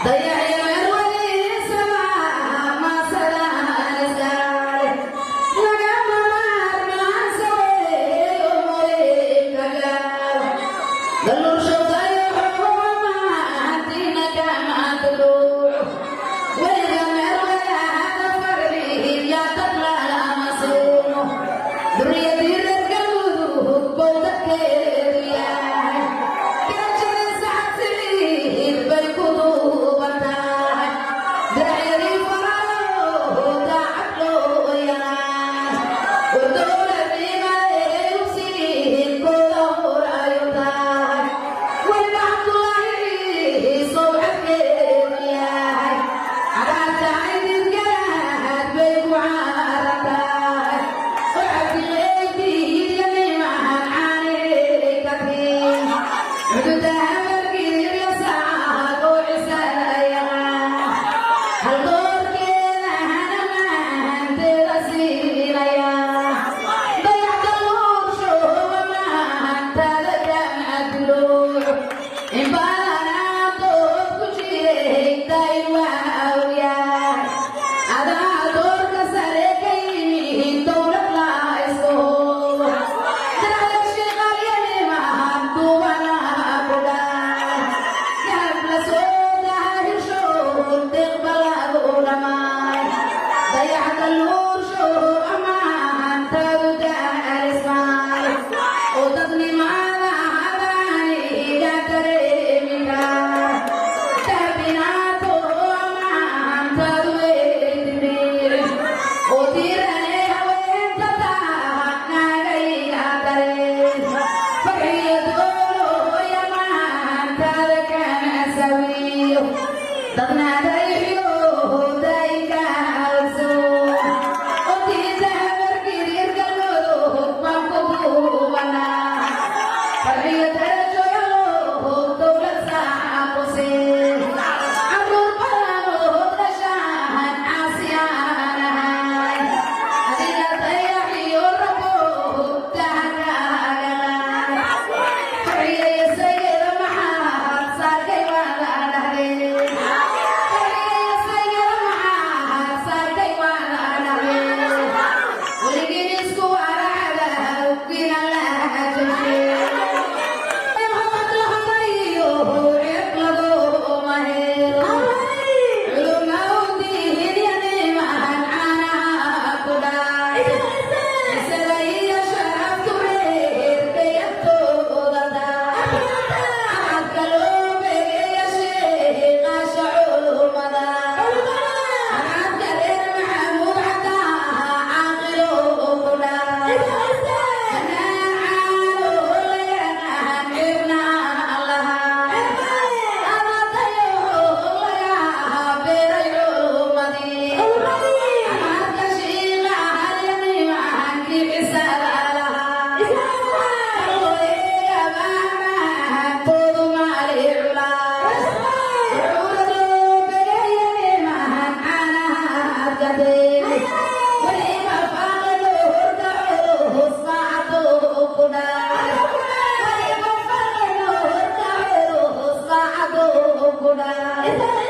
Dayax iyo Marwadiisa ma salaanaysaa lagama maarmaan saweeyo mooyinka gaal dalnuur shawdayo maantina kama tadluuc weliga meerwadaada farxiya tadlala masuumo duriyadii reer galmudug bow dadkeedu yahay gaajada sacabsiid bay ku duuban tahay diracyadii farayo daacad loo yaqaan war dowladnimadeed ugsiinkooda horayo tahay weliba cabdulaahi sowcadkeedu yahay cagaarta caydidgaraad bay ku caaran tahay oo cabdiqeydii iyo nimahan caanay ka tiin xuduudaha markiiyo saacad oo cisada yaqaan hal doorkeeda hanamaanteeda siinaya dayax dalnuur shooba maantada kama dulooc in badanaa dood ku jiray dayn waa awyahay adaa doorka sare ka yimid dowlad la isku hoobo daraxda shaqalyanimahan duubanaha ku dhaan garab la soo dahirshoon deeqba lagu dhammaan dayax dalnuur shoob amaantadu daalismaan oo dadnimada hadaaniga dareemi kara dahabinaato amaantadu weydimir oo diirane haweenta tahnagayga dareen farxiyo dooloy amaantada kama sawiyo dadna dayaxyo daayinka hawsoon oo diinta habarkirir galmudug baan ku duubanaa farxiyo darajoyo dowlad saaquseen caruur badan oo dhashaan caasi aan ahay adiga dayaxiyo rabo dahagaagaan farxiyo isageda maxaad saarkay waa la dhahdeen farxiyo isageda maxaad saarkay waa la dhahdeen weligii isku waracda ugina la jabsheen maxamad la hadlayo ceeb laguma helo culuma u diin iyo nimahan caanaha ku dhacay isaga iyo sharaftu reerkay agtooda tahay axadka loo beegeeya sheeqaasha culumada axadka reer maxamuud xataa caaqilo ku dhacay anaacaano la yaqaan ceebna aan lahayn adatayo laga beeray culumadii axadka shiiqa halyanimahan kibcisada lahaa arooyega maamahan toodu maali culaas cuurad loo begeeya nimahan caanaha gadeen weliba faaqlo hordaco saacado ku dhacay weliba faaqlo hordaco saacado ku dhacay